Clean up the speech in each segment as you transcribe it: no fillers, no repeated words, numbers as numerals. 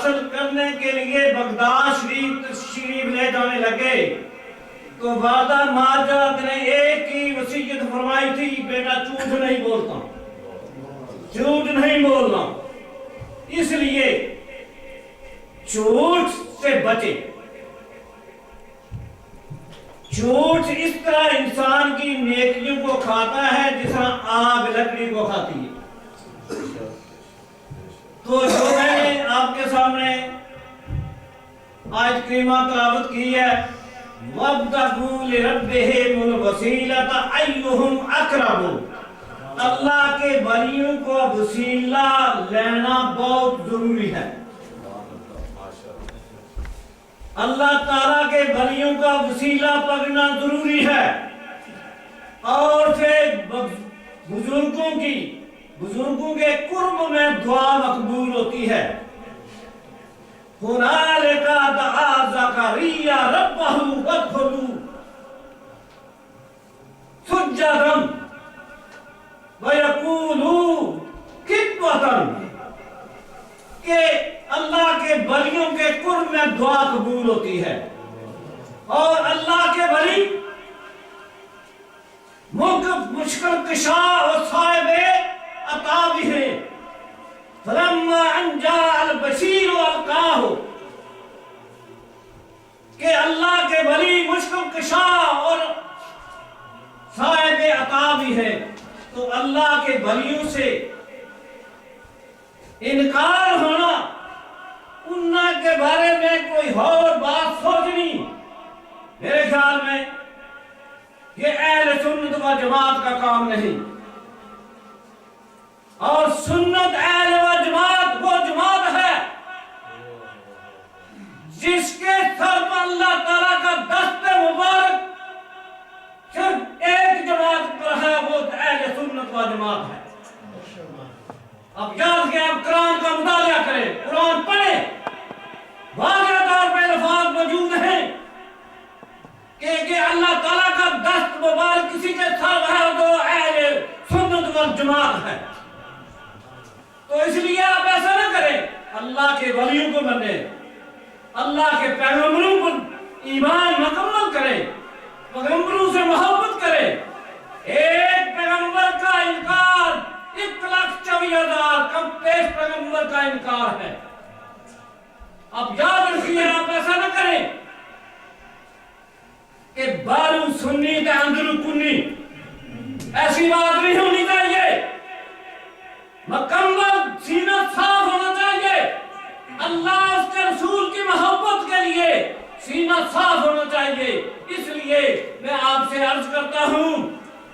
حاصل کرنے کے لیے بغداد شریف تشریف لے جانے لگے تو والدہ ماجد نے ایک ہی وصیت فرمائی تھی، بیٹا جھوٹ نہیں بولتا، جھوٹ نہیں بولنا، اس لیے جھوٹ سے بچے۔ جھوٹ اس طرح انسان کی نیکیوں کو کھاتا ہے جس طرح آگ لکڑی کو کھاتی ہے۔ تو جو میں نے آپ کے سامنے آیت کریمہ تلاوت کی ہے، وَابْتَغُوا لِرَبِّهِمُ الْوَسِيلَةَ أَيُّهُمْ أَقْرَبُ، اللہ کے ولیوں کو وسیلہ لینا بہت ضروری ہے۔ اللہ تعالیٰ کے ولیوں کا وسیلہ پکڑنا ضروری ہے، اور پھر بزرگوں کے قرب میں دعا مقبول ہوتی ہے۔ هُنَالِكَ دَعَا زَكَرِيَّا رَبَّهُ وَادْخُلُوا سُجَّدًا وَيَقُولُوا خِطْبَةً، کہ اللہ کے ولیوں کے قرب میں دعا قبول ہوتی ہے، اور اللہ کے ولی مشکل کشا اور صاحب عطا بھی ہے۔ فَلَمَّا أَنْ جَاءَ الْبَشِيرُ أَلْقَاهُ، کہ اللہ کے ولی مشکل کشا اور صاحب عطا بھی ہے، تو اللہ کے ولیوں سے انکار ہونا، ان کے بارے میں کوئی اور بات سوچنی، میرے خیال میں یہ اہل سنت و جماعت کا کام نہیں۔ اور سنت اہل و جماعت وہ جماعت ہے جس کے سر پر اللہ تعالیٰ کا دست مبارک صرف ایک جماعت پر ہے، وہ اہل سنت و جماعت ہے۔ اب یاد کہ آپ قرآن کا مطالعہ کریں، قرآن پڑھیں، واضح طور پہ الفاظ موجود ہیں کہ اللہ تعالیٰ کا دست مبارک کسی کے سر ہے تو اہل سنت و جماعت ہے۔ تو اس لیے آپ ایسا نہ کریں، اللہ کے ولیوں کو مانیں، اللہ کے پیغمبروں کو ایمان مکمل کریں، پیغمبروں سے محبت کریں۔ ایک پیغمبر کا انکار 1,24,000 کم پیش پیغمبر کا انکار ہے۔ اب یاد رکھیے، آپ ایسا نہ کریں کہ بارو سنی تے اندرو کنی، ایسی بات نہیں ہونی چاہیے۔ مکمل سینہ صاف ہونا چاہیے، اللہ اس کے رسول کی محبت کے لیے سینہ صاف ہونا چاہیے۔ اس لیے میں آپ سے عرض کرتا ہوں،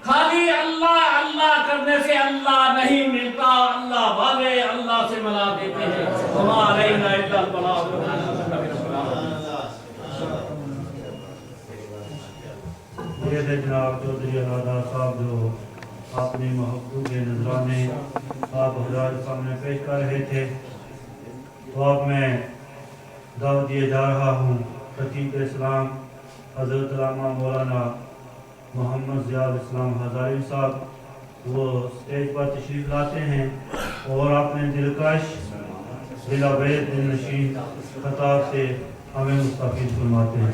خالی اللہ اللہ کرنے سے اللہ نہیں ملتا، اللہ والے اللہ سے ملا دیتے ہیں۔ وما علینا الا البلاغ۔ یہ جناب چودھری علادہ صاحب جو اپنی محبوب کے نذرانے آپ حضرات سامنے پیش کر رہے تھے، تو اب میں دعوت دیے جا رہا ہوں خطیب اسلام حضرت علامہ مولانا محمد ضیاء الاسلام ہزاری صاحب، وہ اسٹیج پر تشریف لاتے ہیں اور اپنے دلکش دل نشین خطاب سے ہمیں مستفید فرماتے ہیں۔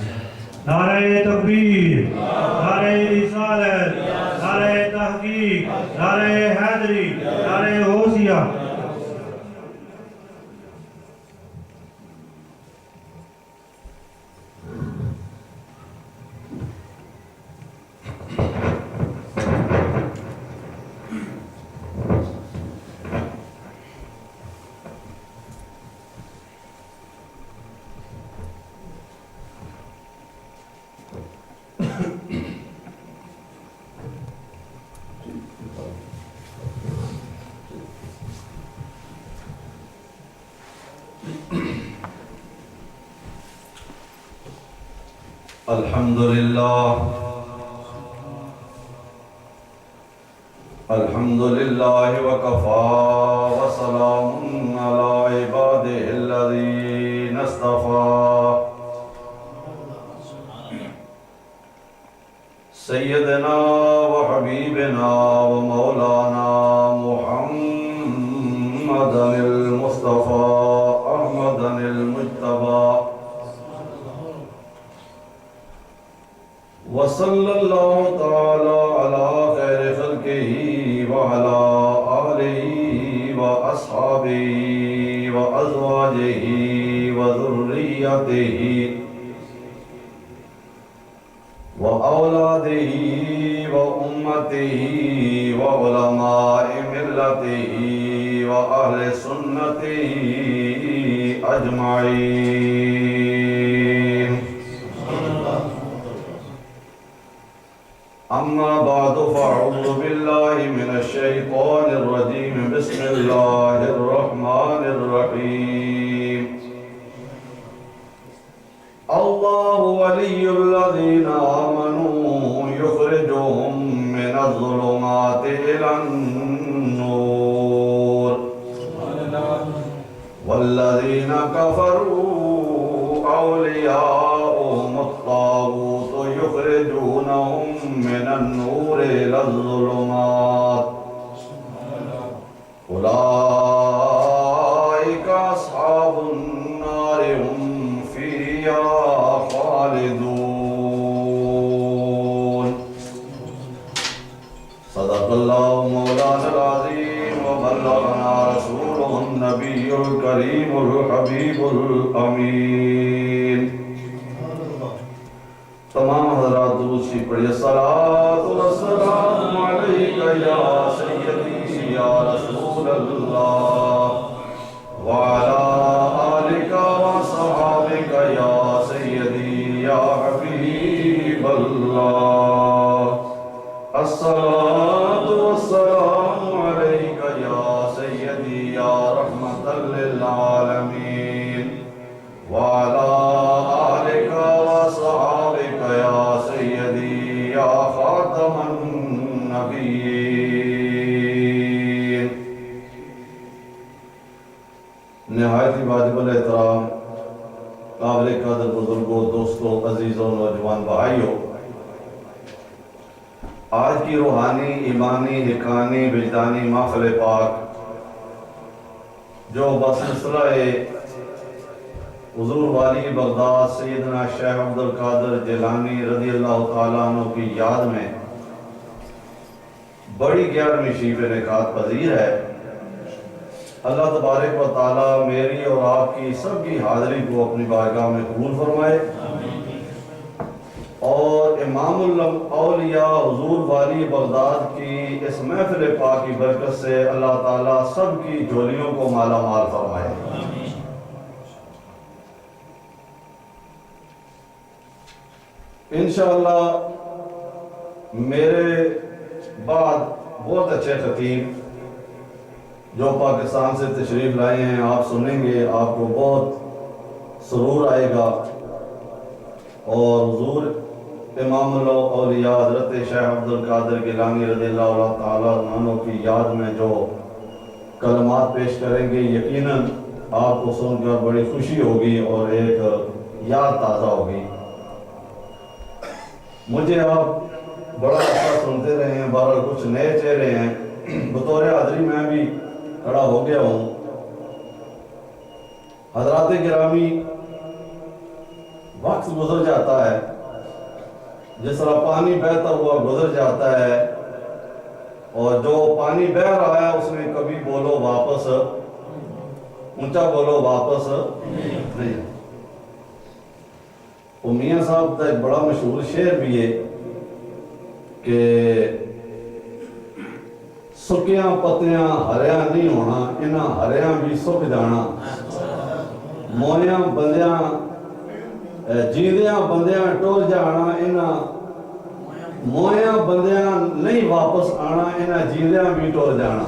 نعرہ تکبیر، نعرہ رسالت، نعرہ تحقیق، نعرہ حیدری، نعرہ غوثیہ۔ الحمدللہ وکفا وسلام علی عبادہ الذین اصطفیٰ۔ سیدنا و حبیبنا و مولانا محمد المصطفیٰ احمد وصلی اللہ تعالی علی خیر خلقہ وعلی آلہ واصحابہ وازواجہ وذریتہ وأولاده وأمته وعلماء ملته وأهل سنته أجمعين أما بعد فأعوذ بالله من الشيطان الرجيم بسم الله الرحمن الرحيم الله ولي الذين آمنوا يخرجهم من الظلمات إلى النور والذين كفروا أولياؤهم الطاغوت يخرجونهم من النور إلى الظلمات أولئك أصحاب النار هم فيها خالدون صدق الله مولانا العظيم وبلغنا رسوله النبي الكريم الحبيب الأمين تمام حضرات درود شریف پڑھیے الصلاۃ والسلام علیک یا سیدی یا رسول اللہ وعلی آلک وصحابک یا سیدی یا حبیب اللہ الصلاۃ والسلام علیک یا سیدی یا رحمۃ للعالمین وعلی آلک وصحابک یا سیدی یا خاتم النبیین نہایت ہی واجب الاحترام قابل قدر بزرگوں دوستوں عزیزوں نوجوان بھائیوں آج کی روحانی ایمانی حقانی وجدانی محفل پاک جو بسلسلہ حضور والی بغداد سیدنا شیخ عبدالقادر جیلانی رضی اللہ تعالیٰ عنہ کی یاد میں بڑی 11ویں شیب نکات پذیر ہے اللہ تبارک و تعالیٰ میری اور آپ کی سب کی حاضری کو اپنی بارگاہ میں قبول فرمائے اور امام الاولیاء حضور والی بغداد کی اس محفل پاک کی برکت سے اللہ تعالیٰ سب کی جھولیوں کو مالا مال فرمائے انشاءاللہ میرے بعد بہت اچھے خطیب جو پاکستان سے تشریف لائے ہیں آپ سنیں گے آپ کو بہت سرور آئے گا اور حضور امام الاولیاء حضرت شیخ عبدالقادر گیلانی رضی اللہ تعالیٰ عنہ کی یاد میں جو کلمات پیش کریں گے یقیناً آپ کو سن کر بڑی خوشی ہوگی اور ایک یاد تازہ ہوگی مجھے آپ بڑا اچھا سنتے رہے ہیں بہرحال کچھ نئے چہرے ہیں بطور حاضری میں بھی کھڑا ہو گیا ہوں حضرات گرامی وقت گزر جاتا ہے جس طرح پانی بہتا ہوا گزر جاتا ہے اور جو پانی بہ رہا ہے اس میں کبھی بولو واپس اونچا بولو واپس نہیں میاں صاحب کا ایک بڑا مشہور شعر بھی ہے کہ سکیاں پتیاں ہریاں نہیں ہونا انہاں ہریاں بھی سک جانا مویاں بندیاں جیندیاں بندیاں ٹور جانا انہاں مویاں بندیاں نہیں واپس آنا انہاں جیندیاں بھی ٹور جانا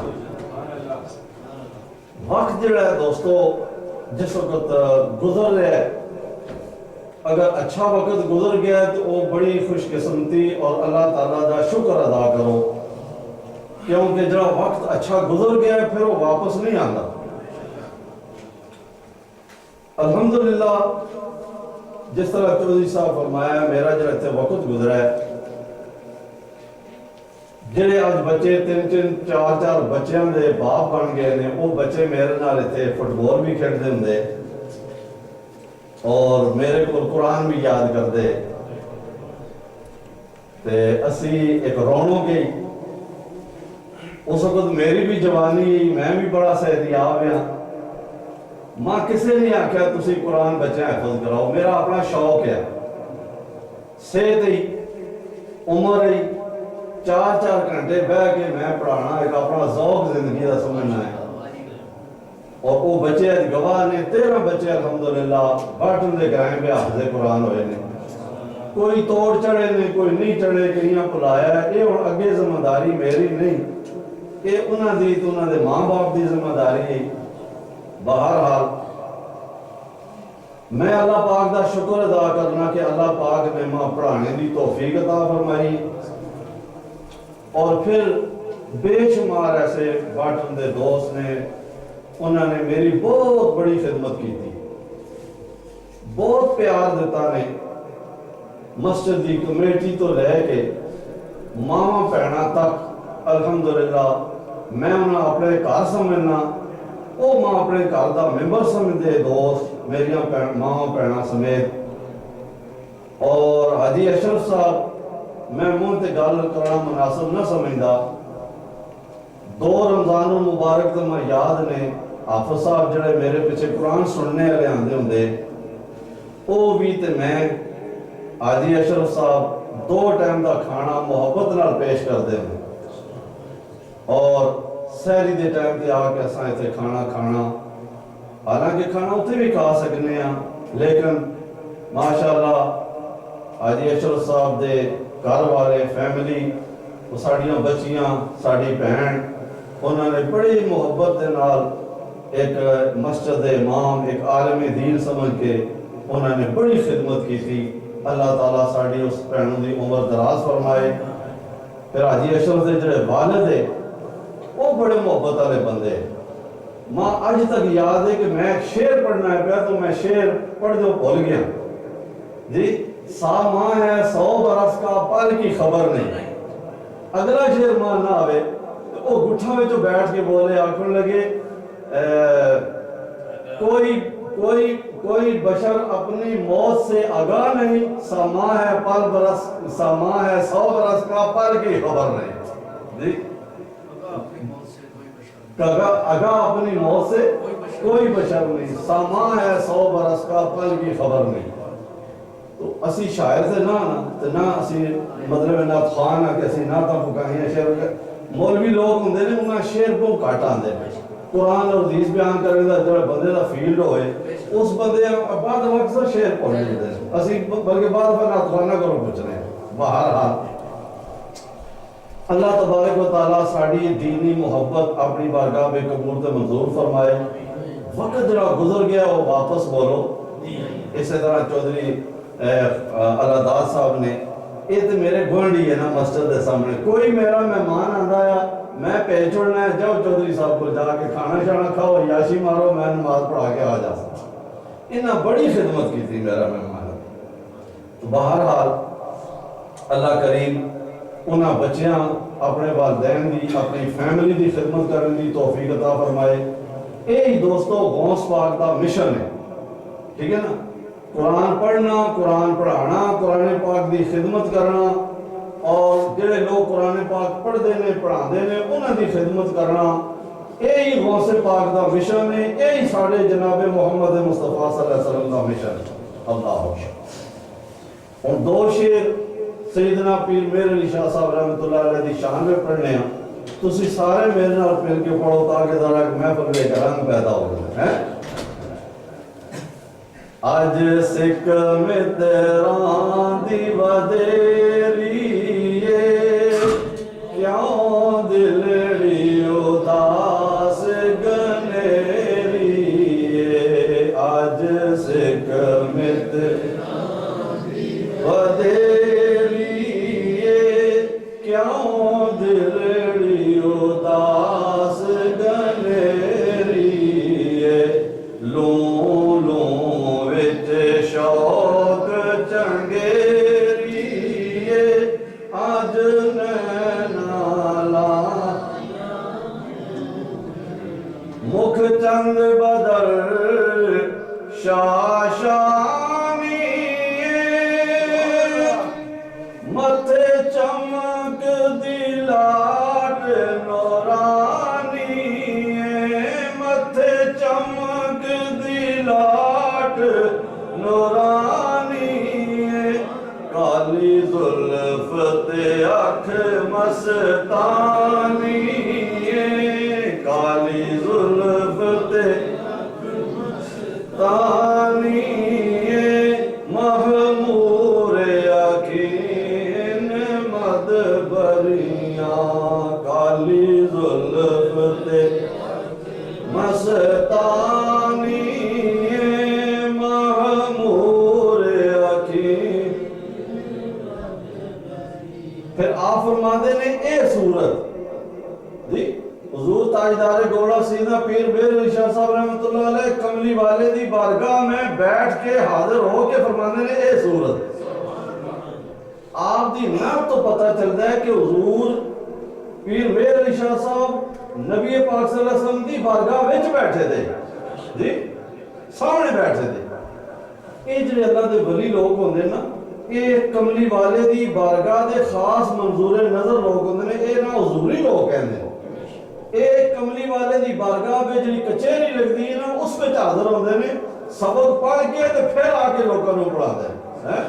وقت جڑا ہے دوستو جس وقت گزر رہا ہے اگر اچھا وقت گزر گیا ہے تو وہ بڑی خوش قسمتی اور اللہ تعالیٰ دا شکر ادا کرو کیونکہ جڑا وقت اچھا گزر گیا ہے پھر وہ واپس نہیں آتا الحمدللہ جس طرح چودھری صاحب فرمایا میرا جڑا اتنے وقت گزرا ہے جڑے آج بچے 3-3 4-4 بچیاں دے باپ بن گئے نے وہ بچے میرے نال اتنے فٹ بال بھی کھیلتے ہوں اور میرے کو قرآن بھی یاد کر دے تے اسی ایک رونو گئی اس وقت میری بھی جوانی میں بھی بڑا صحتیاب ہاں ماں کسے نہیں آکھیا تسی قرآن بچے حفظ کراؤ میرا اپنا شوق ہے صحت ہی عمر ہی 4 گھنٹے بہ کے میں پڑھانا ایک اپنا ذوق زندگی کا سمجھنا ہے اور وہ بچے گواہ نے 13 بچے الحمدللہ باٹن دے گرائیں پہ حافظ قرآن ہوئے نے کوئی توڑ چڑھے نے کوئی نہیں چڑھے کہیں پلایا ہے یہ اور اگے ذمہ داری میری نہیں یہ انہاں دی تو انہاں دے ماں باپ دی ذمہ داری ہے بہرحال میں اللہ پاک دا شکر ادا کرنا کہ اللہ پاک نے ماں پڑھانے دی توفیق عطا فرمائی اور پھر بے شمار ایسے باٹن دے دوست نے انہوں نے میری بہت بڑی خدمت کی تھی بہت پیار دیتا نے مسجد دی کمیٹی تو لے کے ماما پہنا تک الحمدللہ میں انہوں اپنے گھر سمجھنا وہ ماں اپنے گھر دا ممبر سمجھتے دوست میری ماما پہنا سمیت اور حاجی اشرف صاحب میں منہ تے گل کرنا مناسب نہ سمجھدا 2 رمضان المبارک تو میں یاد نے حافظ صاحب جڑے میرے پیچھے قرآن سننے والے آندے ہوندے وہ بھی تے میں حاجی اشرف صاحب 2 ٹائم دا کھانا محبت نال پیش کرتے ہیں اور سحری دے ٹائم تے آ کے اساں ایتھے کھانا حالانکہ کھانا اتنے بھی کھا سکنے ہیں لیکن ماشاءاللہ حاجی اشرف صاحب دے گھر والے فیملی وہ ساڑیاں بچیاں ساڑی بہن انہوں نے بڑی محبت دے نال ایک مسجد امام ایک عالم دین سمجھ کے انہوں نے بڑی خدمت کی تھی اللہ تعالیٰ ساڑی اس بہنوں دی عمر دراز فرمائے پھر حاجی اشرف دے جڑے والد ہے وہ بڑے محبت والے بندے ماں آج تک یاد ہے کہ میں ایک شعر پڑھنا ہے پیا تو میں شعر پڑھ دو بھول گیا جی 100 ماہ ہے 100 برس کا پل کی خبر نہیں اگلا شعر ماں نہ آوے تو وہ گٹھا میں جو بیٹھ کے بولے آنکھوں لگے کوئی بشر اپنی موت سے آگاہ نہیں 100 ماہ ہے 100 برس کا پل کی خبر نہیں جی آگاہ اپنی موت سے کوئی بشر نہیں 100 ماہ ہے 100 برس کا پل کی خبر نہیں تو اسی شاعر سے نہ اسی مطلب نعت خوان کہ اسی نعتاں پکائیں شعر مولوی لوگ ہوندے نے انہاں شعر کو گھٹ آندے قرآن اور حدیث بیان کرنے دا جڑا بندے دا فیلڈ ہوئے اس بندے بعد وقت شعر پڑھ لیندے اسی بلکہ بعد نعت خوانہ کرو پوچھنے بہرحال اللہ تبارک و تعالیٰ ساڑی دینی محبت اپنی بارگاہ میں قبول تے منظور فرمائے وقت جڑا گزر گیا وہ واپس بولو اسی طرح چودھری اللہ داد صاحب نے یہ تو میرے گوانڈی ہے نا مسجد کے سامنے کوئی میرا مہمان آندا ہے میں پہچ چھوڑنا ہے جاؤ چودھری صاحب کو جا کے کھانا شانا کھاؤ یاشی مارو میں نماز پڑھا کے آ جا سکتا انہاں بڑی خدمت کی تھی میرا مہمان تو بہرحال اللہ کریم انہاں بچیاں اپنے والدین دی اپنی فیملی دی خدمت کرنے دی توفیق عطا فرمائے یہی دوستو غوث پاک دا مشن ہے ٹھیک ہے نا قرآن پڑھنا قرآن پڑھانا قرآن پاک دی خدمت کرنا اور جڑے لوگ قرآن پاک پڑھ دینے پڑھا دینے انہاں دی خدمت کرنا یہی غوث پاک دا مشن ہے یہی ساڑھے جناب محمد مصطفیٰ صلی اللہ علیہ وسلم دا مشن ہے اللہ اکبر اور 2 شعر سیدنا پیر میر علی شاہ صاحب رحمت اللہ علیہ دی شان میں پڑھنے ہیں تسی سارے میرے نال پھر کے پڑھو تاکہ ذرا ایک محفل میں رنگ پیدا ہو جائے آج سکھ میں تیرا دیوا دیریے کیوں دلڑی اداس گنیریے آج سکھ میں تیرا دیوا دیریے کیوں دلڑی اداس گنیریے شوق چنگیریے آج نینا مکھ چند بدر شاشانی متھے تانی محمور یقین مدبریاں کالی زلف تے مستانی محمور یقین. پھر آپ فرماتے نے اے صورت جی حضور تاجدار گوڑا سیدھا پیر بیر علی شاہ صاحب رحمۃ اللہ علیہ کملی والے دی بارگاہ میں بیٹھ کے حاضر ہو کے فرمانے نے اے صورت آپ دی نام تو پتہ چلتا ہے کہ حضور پیر بیر علی شاہ صاحب نبی پاک صلی اللہ علیہ وسلم دی بارگاہ وچ بیٹھے تھے جی سامنے بیٹھے تھے. یہ جڑے اللہ دے ولی لوگ ہوندے نا یہ کملی والے دی بارگاہ دے خاص منظور نظر لوگ ہوندے نے. یہ نہ حضوری لوگ کہندے ایک کملی والے دی بارگاہ پہ جڑی کچہری لگتی ہے نا اس پہ حاضر ہوندے نے سبق پڑھ کے تے پھر آ کے لوگوں کو پڑھاتے ہیں.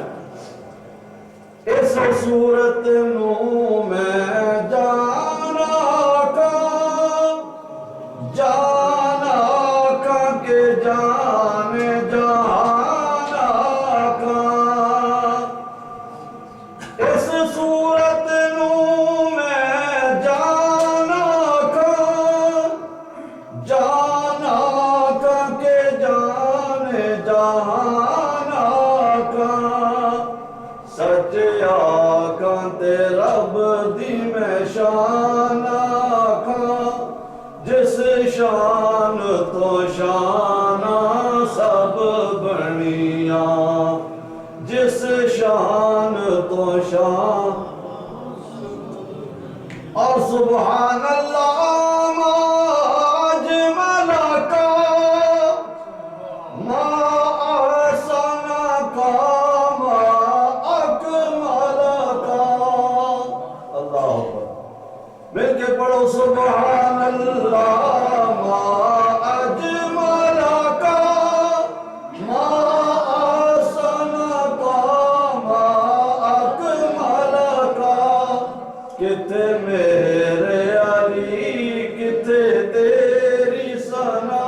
اس صورت نو میں جانا کا کہ جانے جانا کا. اس صورت نو رب دی میں شان آکھاں جس شان تو شانہ سب بنیاں جس شان تو شان. اور سبحان اللہ ما اجمل کا ما احسن کا ما اکمل کا. اللہ اکبر مل کے پڑھو سبحان اللہ ما اجمل کا ما احسن کا ما اکمل کا. کتے میرے علی کتے تیری ثنا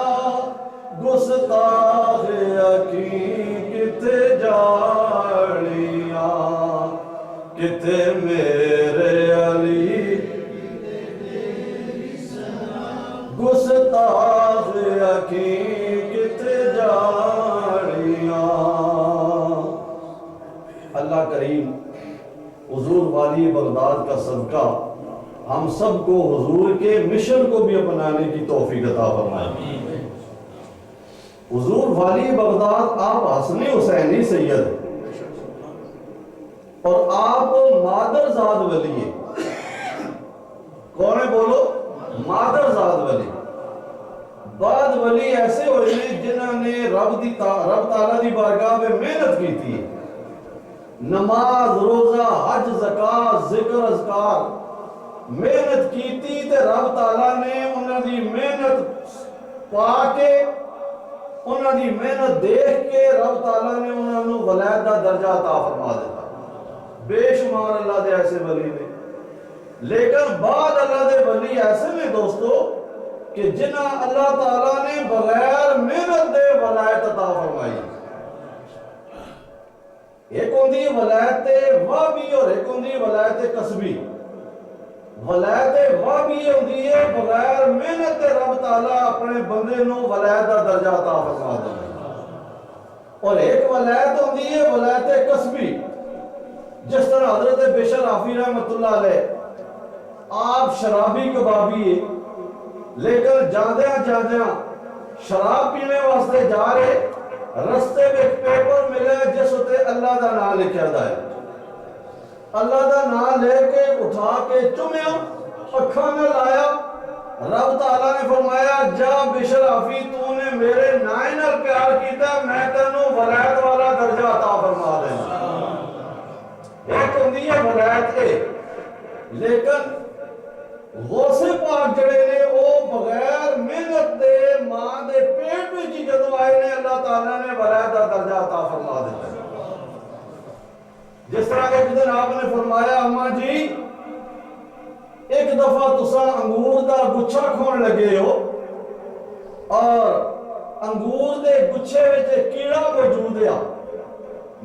گستاخ یقین کتے جاڑیاں کتے میرے علی گستاخ یقین کتے جاڑیاں. اللہ کریم حضور والی بغداد کا صدقہ ہم سب کو حضور کے مشن کو بھی اپنانے کی توفیق عطا فرمائے. حضور والی بغداد آپ حسنی حسینی سید اور آپ مادر زاد ولی ہیں. کون ہے بولو؟ مادر زاد ولی. بعد ولی ایسے ہوئے ہیں جنہوں نے رب تعالیٰ دی بارگاہ میں محنت کی تھی. نماز روزہ حج زکات ذکر اذکار محنت کیتی تے رب تعالیٰ نے انہاں دی محنت پا کے انہاں دی محنت دیکھ کے رب تعالیٰ نے انہاں نو ولایت دا درجہ عطا فرما دیتا. بے شمار اللہ دے ایسے ولی نے. لیکن بعد اللہ دے ولی ایسے نے دوستو کہ جنہاں اللہ تعالیٰ نے بغیر محنت دے ولایت عطا فرمائی. ایک ہوندی ولایت وہبی اور ایک ہوندی ولایت قصبی. ولایت وہبی ہوندی ہے بغیر محنت رب تعالیٰ اپنے بندے نو ولایت دا درجہ عطا فرما دیتا. اور ایک ولایت ہوندی ہے ولایت قصبی. جس طرح حضرت بشر حافی رحمۃ اللہ علیہ آپ شرابی کبابی ہے لیکن جاندیاں شراب پینے واسطے جا رہے رستے میں ایک پیپر ملے جس ہوتے اللہ دا نام لکھا ہے. اللہ دا نام لے کے اٹھا کے چومیا اکھاں میں لایا. رب تعالیٰ نے فرمایا جا بشر حافی تو نے میرے نائن نال پیار کیتا میں تینوں ولایت والا درجہ عطا فرما دینا. ایک ہوندی ہے ولایت لیکن غوث پاک جڑے نے وہ بغیر محنت دے ماں دے پیٹ وچ جدوں آئے نے اللہ تعالیٰ نے ولایت دا درجہ عطا فرما دیتا. جس طرح ایک دن آپ نے فرمایا اماں جی ایک دفعہ تساں انگور دا گچھا کھون لگے ہو اور انگور دے گچھے وچ کیڑا موجود ہے،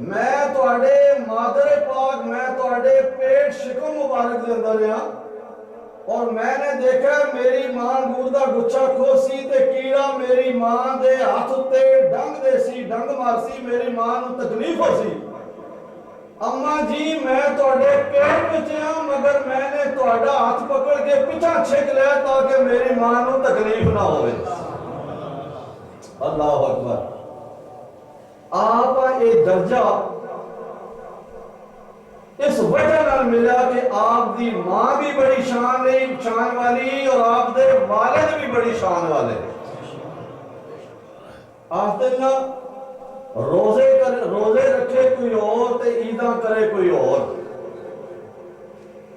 میں تواڈے مادر پاک، میں تواڈے پیٹ شکم مبارک دے اندر ہاں، اور میں نے دیکھا میری ماں انگور دا گچھا کھوسی تے کیڑا میری ماں دے ہاتھ تے ڈنگ دے سی، ڈنگ مارسی، میری ماں نو تکلیف ہو سی۔ اماں جی میں تواڈے پیٹ وچ ہاں، مگر میں نے تواڈا ہاتھ پکڑ کے پیچھے چھک لیا تاکہ میری ماں نو تکلیف نہ ہوئے۔ اللہ اکبر۔ آپ یہ درجہ اس وجہ نال ملا کہ آپ دی ماں بھی بڑی شان والی اور آپ دے والد بھی بڑی شان والے۔ آپ دلنا روزے رکھے کوئی اور تے عیداں کرے کوئی اور،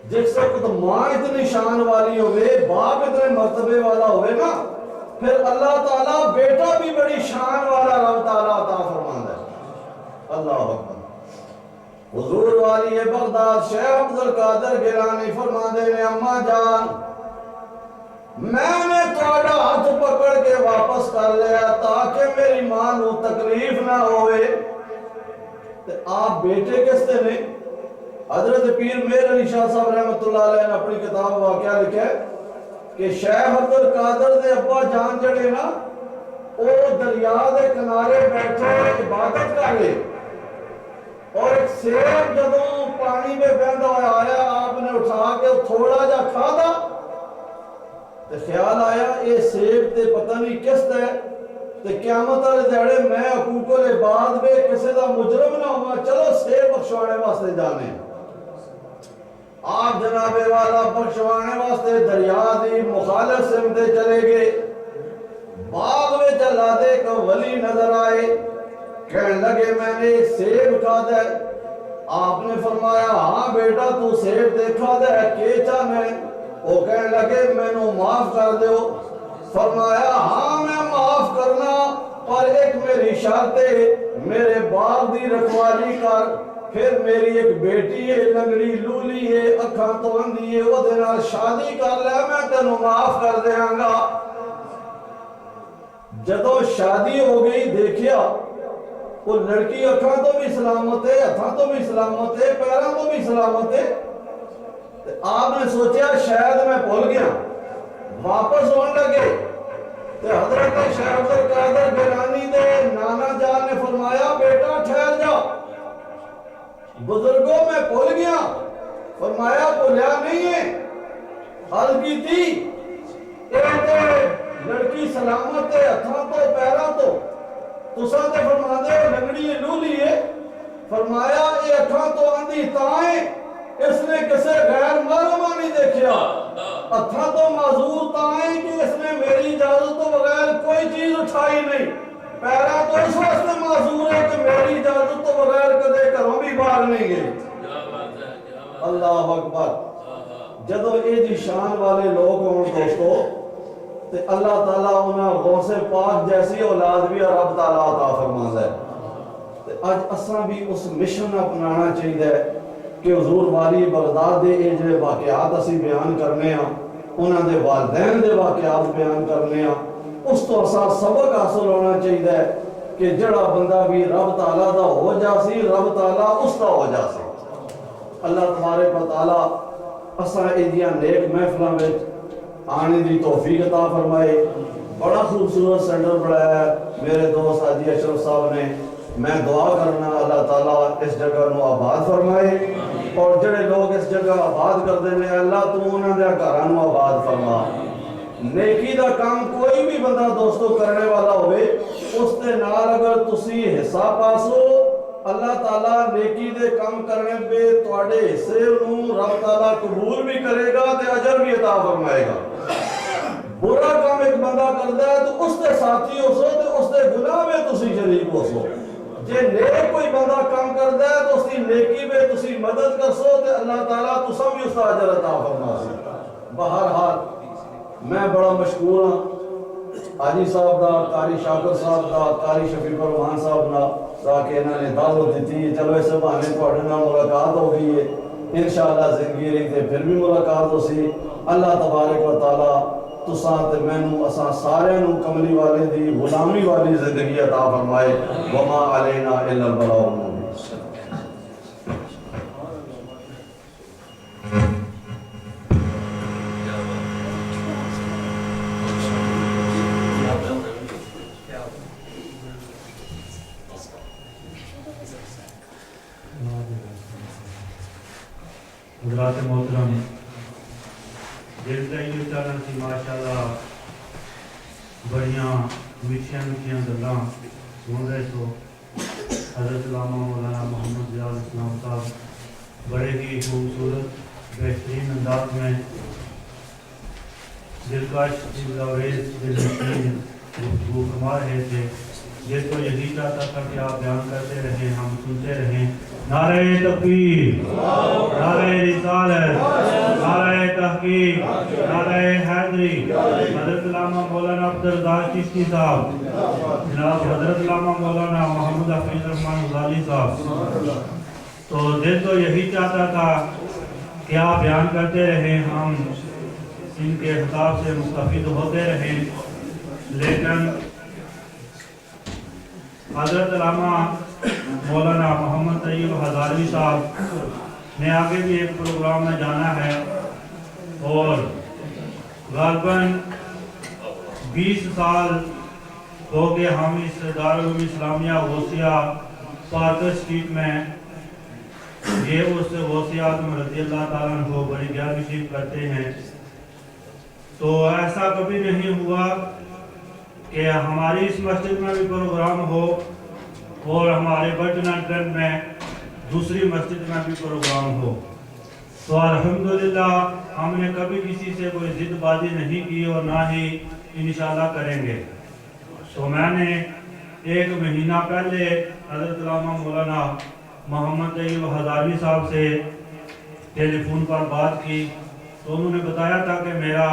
جس وقت ماں اتنی شان والی ہوئے، باپ اتنے مرتبے والا ہوئے نا، پھر اللہ تعالیٰ بیٹا بھی بڑی شان والا رب تعالیٰ عطا فرماتا ہے۔ اللہ اکبر۔ حضور والی بغداد شیخ عبد القادر گیلانی فرماندے نے اماں جان میں نے تھوڑا ہاتھ پکڑ کے واپس کر لیا تاکہ میری ماں نو تکلیف نہ ہوئے۔ آپ بیٹے کس تے نے؟ حضرت پیر میر علی شاہ صاحب رحمۃ اللہ علیہ نے اپنی کتاب واقعہ لکھا ہے کہ شیخ عبد القادر دے ابا جان جڑے نا وہ دریا دے کنارے بیٹھے عبادت کر رہے، اور ایک سیب جدوں پانی میں بہندا ہوا آیا، آپ نے اٹھا کے تھوڑا جا کھادا تے خیال آیا یہ سیب تے پتہ نہیں کس تے تے قیامت والے دیہڑے میں حقوق العباد میں کسی دا مجرم نہ ہوا، چلو سیب بخشوانے واسطے جانے۔ آپ جناب والا بخشوانے واسطے دریا دی مخالف سمتے چلے گئے، باغ میں چلا دے کو ولی نظر آئے، کہنے لگے میں نے سیب کھادا ہے۔ آپ نے فرمایا ہاں بیٹا تو سیب دیکھا ہے کہ چاہنے؟ وہ کہنے لگے میں نو معاف کر دیو۔ فرمایا ہاں میں معاف کرنا، پر ایک میری شرط ہے، میرے باغ دی رکھوالی کر، پھر میری ایک بیٹی ہے لنگڑی لولی ہے اکھاں تو اندھی ہے، وہ دے نال شادی کر لے میں تینو معاف کر دیاں گا۔ جدو شادی ہو گئی دیکھیا وہ لڑکی اکھاں تو بھی سلامت ہے، ہتھاں تو بھی سلامت ہے، پیراں تو بھی سلامت ہے۔ آپ نے سوچیا شاید میں بھول گیا، واپس ہونے لگے تو حضرت شیخ عبد القادر گیلانی دے نانا جان نے فرمایا بیٹا ٹھہر جا، بزرگوں میں بھول گیا۔ فرمایا بھولیا نہیں ہے، حل کی تھی لڑکی سلامت ہے ہتھاں تو پیراں تو، تساں تے فرماندے لنگڑی لولی ہے۔ فرمایا یہ اکھاں تو اندھی تاں ہے، اس نے کسے غیر محرم نہیں دیکھیا، ہتھاں تو معذور تاں ہے کہ اس نے میری اجازت تو بغیر کوئی چیز اٹھائی نہیں، پیراں تو اس واسطے معذور ہے کہ میری اجازت تو بغیر کدے گھروں بھی باہر نہیں گئے۔ اللہ اکبر۔ جدو یہ جی شان والے لوگ ہوں دوستو تے اللہ تعالیٰ انہاں غوث پاک جیسی اولاد بھی رب تعالیٰ عطا فرماتا ہے۔ تے آج اساں بھی اس مشن اپنانا چاہیے کہ حضور والی بغداد دے یہ جڑے واقعات اسی بیان کرنے ہاں، انہاں دے والدین دے واقعات بیان کرنے ہاں، اس تو اساں سبق حاصل ہونا چاہیے کہ جڑا بندہ بھی رب تعالیٰ دا ہو جاسی، رب تعالیٰ اس دا ہو جاسی۔ اللہ تبارک و تعالیٰ اساں ایدیاں نیک محفلاں وچ آنے دی توفیق عطا فرمائے۔ بڑا خوبصورت سینٹر بڑھایا ہے میرے دوست حاجی اشرف صاحب نے، میں دعا کرنا اللہ تعالیٰ اس جگہ نو آباد فرمائے، اور جڑے لوگ اس جگہ آباد کر دینے اللہ تو انہوں نے گھراں نو آباد فرما۔ نیکی دا کام کوئی بھی بندہ دوستو کرنے والا ہوئے، اس تے نال اگر تسی حصہ پاسو، اللہ تعالیٰ نیکی دے کام کرنے پہ تواڈے حصے نو رب تعالیٰ قبول بھی کرے گا تے اجر بھی عطا فرمائے گا۔ برا کام ایک بندہ کرتا ہے تو اس تے ساتھی ہو سو تے اس تے گناہ میں تسی شریک ہو سو، جے نیک کوئی بندہ کام کرتا ہے تو اس کی نیکی میں تسی مدد کر سو تے اللہ تعالیٰ تساں بھی اس کا اجر عطا فرما سی۔ بہرحال میں بڑا مشکور ہوں حاجی صاحب دا، قاری شاکر صاحب دا، قاری شفیق الرحمان صاحب دا، تاکہ انہوں نے دعوت دیتی، چلو اس بہانے تواڈے نال ملاقات ہو گئی ہے، انشاءاللہ زندگی رہی تے پھر بھی ملاقات ہو سی۔ اللہ تبارک و تعالیٰ تساں تے مینوں اساں سارے نو کملی والے دی غلامی والی زندگی عطا فرمائے وما علینا الا البلاغ المبین حضرات محترم دل کا یہ چلن سی ماشاءاللہ بڑیاں میٹھیاں میٹھیاں گلاں سن رہے سو حضرت علامہ مولانا محمد ضیاء الاسلام صاحب بڑے ہی خوبصورت بہترین انداز میں دلکش دلاویز دلنشین گفتگو فرما رہے تھے یہ تو یہی چاہتا تھا کہ آپ بیان کرتے رہیں ہم سنتے رہیں نعرہ تکبیر نعرہ رسالت نعرہ تحقیق نعرہ حیدری حضرت علامہ مولانا عبدالرزاق چشتی صاحب جناب حضرت علامہ مولانا محمد حفیظ الرحمن غزالی صاحب تو دل تو یہی چاہتا تھا کہ آپ بیان کرتے رہیں ہم ان کے خطاب سے مستفید ہوتے رہیں لیکن حضرت علامہ مولانا محمد طیب ہزاروی صاحب نے آگے بھی ایک پروگرام میں جانا ہے اور غالباً 20 سال ہو گئے ہم اس دارالعلوم اسلامیہ غوثیہ پارکر اسٹریٹ میں یہ اس غوثیہ اعظم رضی اللہ تعالیٰ عنہ کو بڑی گیارہویں شریف کرتے ہیں تو ایسا کبھی نہیں ہوا کہ ہماری اس مسجد میں بھی پروگرام ہو اور ہمارے برٹن ٹرینڈ میں دوسری مسجد میں بھی پروگرام ہو تو الحمدللہ ہم نے کبھی کسی سے کوئی ضد بازی نہیں کی اور نہ ہی انشاءاللہ کریں گے تو میں نے ایک مہینہ پہلے حضرت علامہ مولانا محمد طیب ہزاروی صاحب سے ٹیلی فون پر بات کی تو انہوں نے بتایا تھا کہ میرا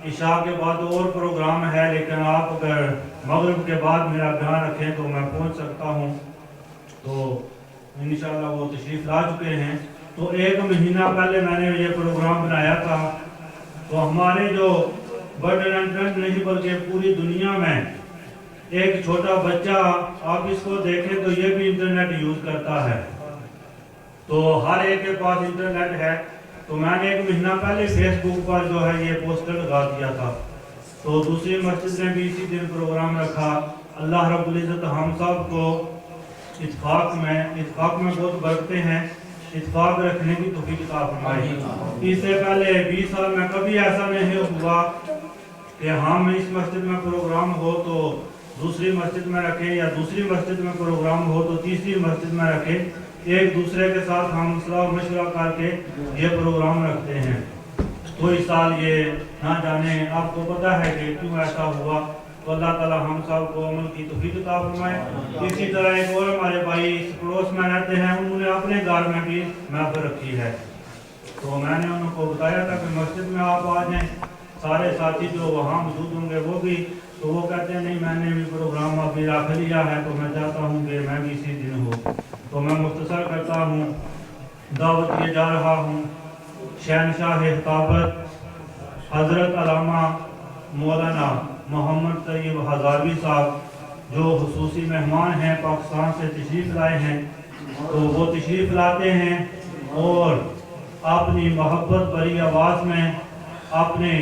عشاء کے بعد اور پروگرام ہے لیکن آپ اگر مغرب کے بعد میرا بیان رکھیں تو میں پہنچ سکتا ہوں تو انشاءاللہ وہ تشریف لا چکے ہیں تو ایک مہینہ پہلے میں نے یہ پروگرام بنایا تھا تو ہمارے جو برڈن اینڈ ٹرینڈ نہیں بلکہ پوری دنیا میں ایک چھوٹا بچہ آپ اس کو دیکھیں تو یہ بھی انٹرنیٹ یوز کرتا ہے تو ہر ایک کے پاس انٹرنیٹ ہے تو میں نے ایک مہینہ پہلے فیس بک پر جو ہے یہ پوسٹر لگا دیا تھا تو دوسری مسجد نے بھی اسی دن پروگرام رکھا اللہ رب العزت ہم سب کو اتفاق میں بہت برکتے ہیں اتفاق رکھنے کی توفیق عطا فرمائے اس سے پہلے 20 سال میں کبھی ایسا نہیں ہوا کہ ہم اس مسجد میں پروگرام ہو تو دوسری مسجد میں رکھیں یا دوسری مسجد میں پروگرام ہو تو تیسری مسجد میں رکھیں ایک دوسرے کے ساتھ ہم صلاح و مشورہ کر کے یہ پروگرام رکھتے ہیں تو اس سال یہ نہ جانے آپ کو پتہ ہے کہ کیوں ایسا ہوا تو اللہ تعالی ہم سب کو عمل کی توفیق عطا فرمائے اسی طرح ایک اور ہمارے بھائی اس پڑوس میں رہتے ہیں انہوں نے اپنے گھر میں بھی محفل رکھی ہے تو میں نے ان کو بتایا تھا کہ مسجد میں آپ آ جائیں سارے ساتھی جو وہاں موجود ہوں گے وہ بھی تو وہ کہتے ہیں نہیں میں نے بھی پروگرام ابھی رکھ لیا ہے تو میں چاہتا ہوں کہ میں بھی اسی دن ہوں تو میں مختصر کرتا ہوں دعوت کیے جا رہا ہوں شہنشاہ خطابت حضرت علامہ مولانا محمد طیب ہزاروی صاحب جو خصوصی مہمان ہیں پاکستان سے تشریف لائے ہیں تو وہ تشریف لاتے ہیں اور اپنی محبت بھری آواز میں اپنے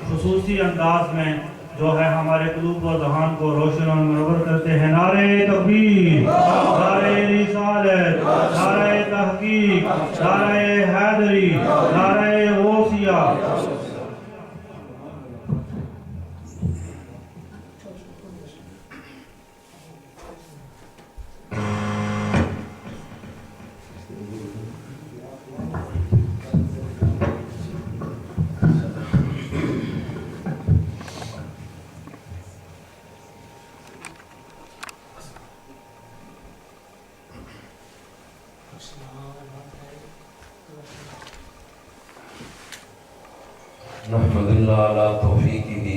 خصوصی انداز میں جو ہے ہمارے قلوب و ذہان کو روشن اور منور کرتے ہیں نعرہ تکبیر نعرہ رسالت نعرہ تحقیق نعرہ حیدری نعرہ غوثیہ نحمد اللہ علی توفیقہ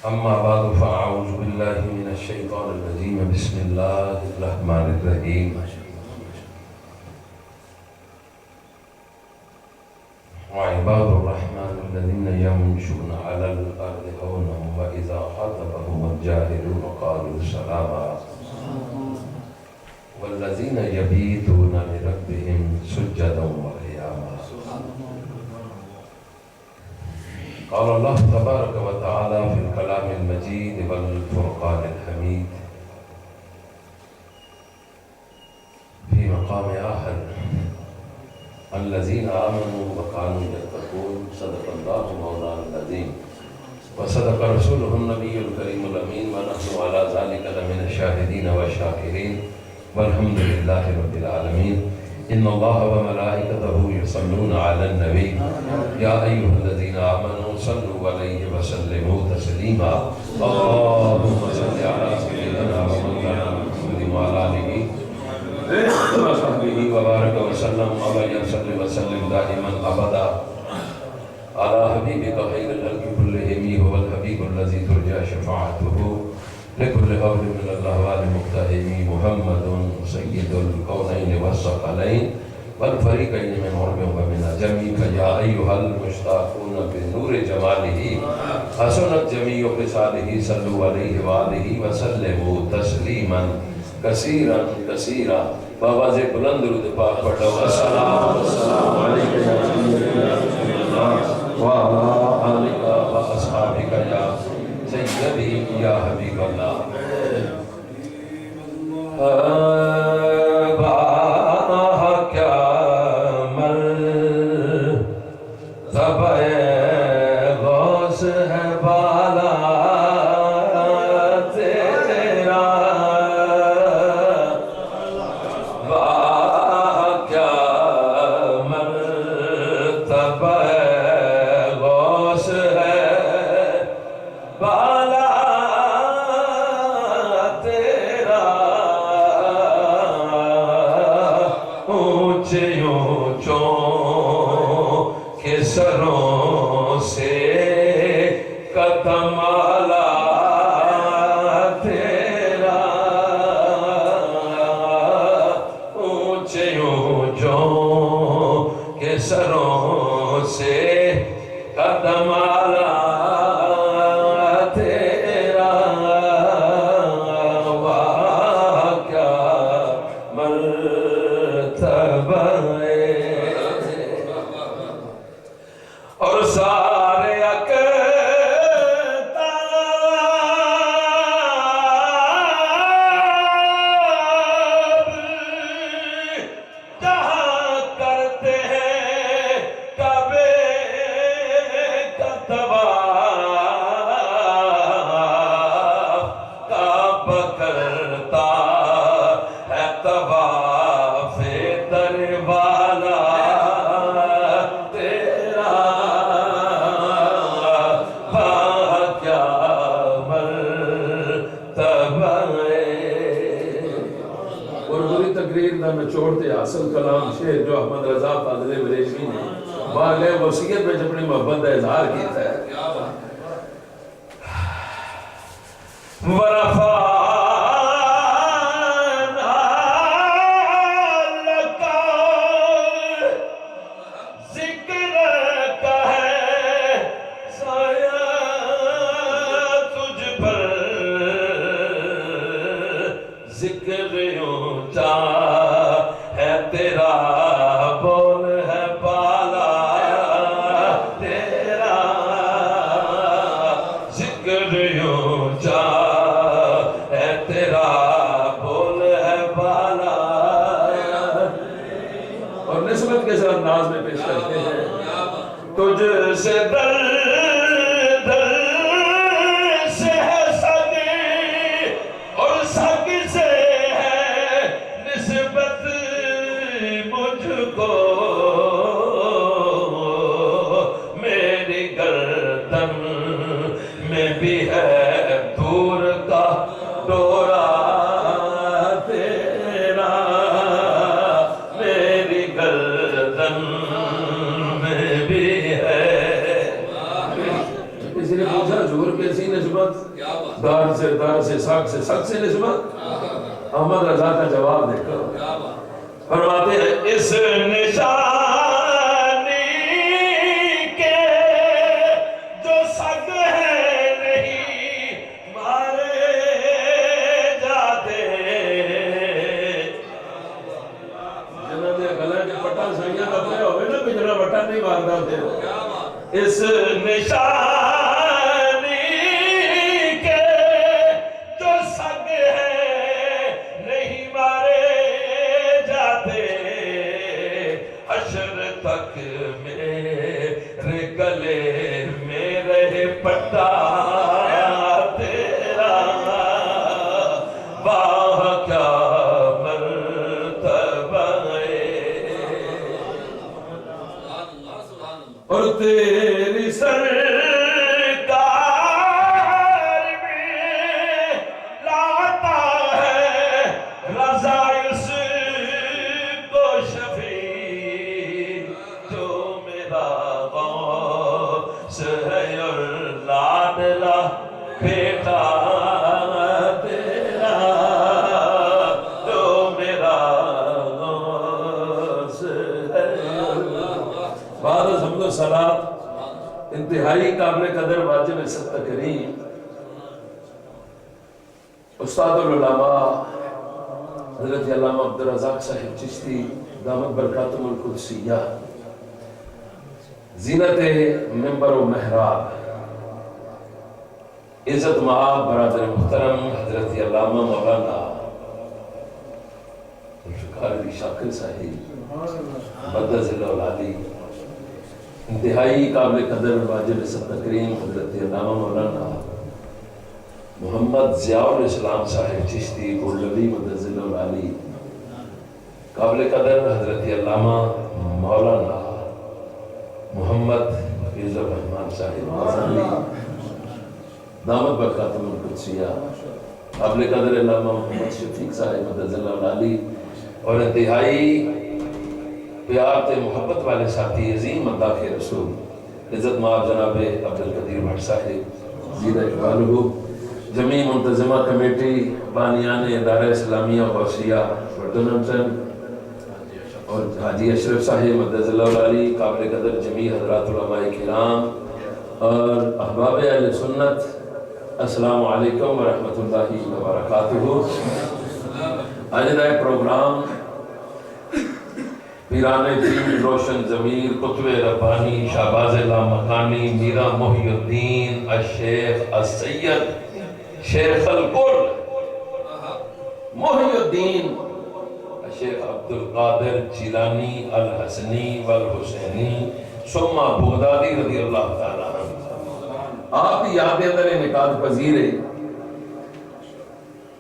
اما بعد فاعوذ باللہ من الشیطان الرجیم بسم اللہ الرحمن الرحیم وعباد الرحمن والذين يمشون على الأرض هونا وإذا خاطبهم الجاهلون قالوا سلاما والذين يبيتون لربهم سجدا وقياما. قال الله تبارك وتعالى في الكلام المجيد والفرقان الحميد في مقام آخر: الذين آمنوا وكانوا يتقون صدق الله مولانا العظيم وصدق رسوله النبي الكريم الأمين ونحن على ذلك لمن الشاهدين والشاكرين والحمد لله رب العالمين. إن الله وملائكته يصلون على النبي يا أيها الذين آمنوا صلوا عليه وسلموا تسليما. اللهم صل على سيدنا ومولانا محمد وعلى آله وصحبه وبارك وسلم وبارك وسلم دائما أبدا على حبيبك خير الخلق كلهم هو الحبيب الذي ترجى شفاعته لكل قول من الأهوال مقتحم محمد سيد الكونين والثقلين والفريقين من عرب ومن عجم. فيا أيها المشتاقون بنور جماله حسنت جميع خصاله صلوا عليه وآله وسلموا تسليما کثیرا کثیرا. بابا سے بلند درود پاک پڑھو. السلام علیکم یا رسول اللہ وعلی آلک و اصحابک یا سیدی یا حبیب اللہ. کیا مرتبہ غوث ہے بالا سروں سے کتمالا تیرا اونچے اونچوں کے سروں سے کتمالا تیرا. واہ کیا مرتبہ اور سارے اکتاب جہاں کرتے ہیں کعبے کا طواف. کعبہ کرتا ہے طواف در والا میں چھوڑتے اصل کلام شعر جو احمد رضا فاضل بریلوی نے بالغ وصیت میں اپنی محبت کا اظہار کیا ہے. ورفعنا لك ذکرک ہے سایہ تجھ پر ذکر اونچا ہے تیرا بول ہے بالا تیرا ذکر اونچا ہے تیرا بول ہے بالا. اور نسبت کے ساتھ ناز میں پیش کرتے ہیں: تجھ سے در در سے ہے سگ اور سگ سے مجھ کو میری گردن میں بھی ہے دور کا ڈورا تیرا. میری گردن میں بھی ہے. کسی نے پوچھا ظہور کیسی نسبت؟ دار سے ساک سے نسبت. احمد رضا کا جواب دیکھو. فرماتے ہیں اس نشانی کے اس نشانی کے جو سگ ہے نہیں مارے جاتے، حشر تک میرے گلے میں رہے پٹا تیرا، واہ کیا مرتبہ ہے۔ اور تیری سرکار میں لاتا ہے رضا اس کو شفیع، جو میرا غوث ہے اور لاڈلا بیٹا تیرا، جو میرا غوث ہے۔ بعد از حمد و صلات انتہائی قابل قدر واجب عزت تکریم استاد العلماء حضرت علامہ عبدالرزاق صاحب چشتی دامت برکاتہم القدسیہ، زینت منبر و محراب، عزت مآب برادر محترم حضرت علامہ مولانا ذوالفقار علی شاکر صاحب مدد ذلہ العالی، انتہائی قابل قدر واجب عزت تکریم حضرت علامہ مولانا محمد ضیاء الاسلام صاحب چشتی گولوی مدد ذلہ العالی، قابل قدر حضرت علامہ مولانا محمد حفیظ الرحمن صاحب غزالی دامت برکاتہم القدسیہ، قابل قدر علامہ محمد شفیق صاحب مدد ذلہ العالی، اور انتہائی پیار تے محبت والے ساتھی عظیم مداح رسول عزت مآب جناب عبدالقدیر بھٹ صاحب زیر اقبالہ، جمیع منتظمہ کمیٹی بانیان ادارہ اسلامیہ غوثیہ فردنمسن اور حاجی اشرف صاحب مدد ذلہ العالی، قابل قدر جمیع حضرات علماء کرام اور احباب اہل سنت، السلام علیکم ورحمۃ اللہ وبرکاتہ۔ آج کا پروگرام پیران دین روشن ضمیر قطب ربانی شہباز لامکانی میرا محی الدین الشیخ السید شیخ الکل محی الدین الشیخ عبدالقادر جیلانی الحسنی والحسینی ثم بغدادی رضی اللہ تعالیٰ عنہ، آپ کی یاد اندر انعقاد پذیر ہے۔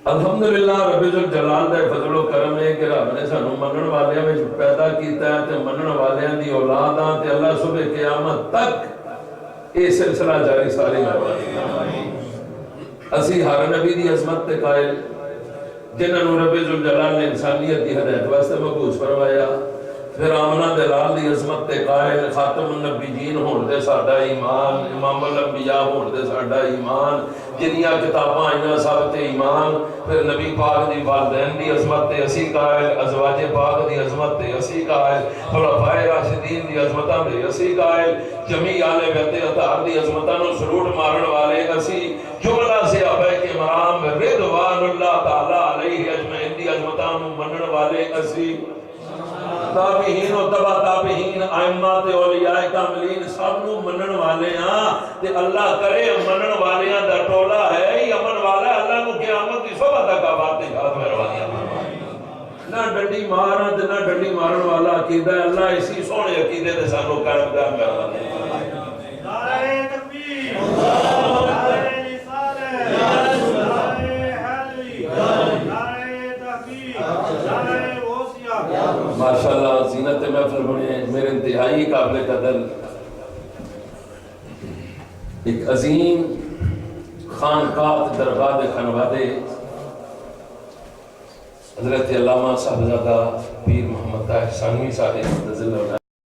الحمدللہ رب الجلال دا فضل و کرم ہے کہ رب نے سانو منن والیاں وچ پیدا کیتا ہے تے منن والیاں دی اولاداں تے اللہ صبح قیامت تک یہ سلسلہ جاری ساری رہے۔ اسی ہر نبی دی عظمت تے قائل جنہاں نو رب الجلال نے انسانیت دی ہدایت واسطے مبعوث فرمایا، پھر آمنہ دلال دی عظمت تے قائل خاتم النبیین ہون دے ساڈا ایمان، امام الانبیاء ہون دے ساڈا ایمان، جنیاں کتاباں آئیاں سب تے ایمان، پھر نبی پاک دی والدین دی عظمت تے اسی قائل، ازواج پاک دی عظمت تے اسی قائل، خلفاء راشدین دی عظمتاں تے اسی قائل، جمیع آل بیت اطہار دی عظمتاں نو سلوٹ مارن والے اسی، جملہ سے ابے کے مرام رضوان اللہ تعالیٰ علیہ اجمعین دی عظمتاں نو منن والے اسی، تابعین و تبع تابعین ائمہ تے اولیاء کاملین سب نو منن والے ہاں تے اللہ کرے منن والیاں دا ٹولا ہے ہی امن والا اللہ نو قیامت دی صبح تک آباد تے یاد کروایا۔ نہ ڈنڈی مارن تے نہ ڈنڈی مارن والا عقیدہ ہے، اللہ اسی سونے عقیدے تے سانو قائم دائم کروانے۔ نعرہ تکبیر، نعرہ رسالت، نعرہ حیدری، نعرہ تحقیق، نعرہ غوثیہ۔ ماشاءاللہ زینت محفل بنے میرے انتہائی قابل قدر ایک عظیم خانقاہ درگاہ خانوادے حضرت علامہ صاحبزادہ پیر محمد طاہر ثانوی صاحب مدد ذلہ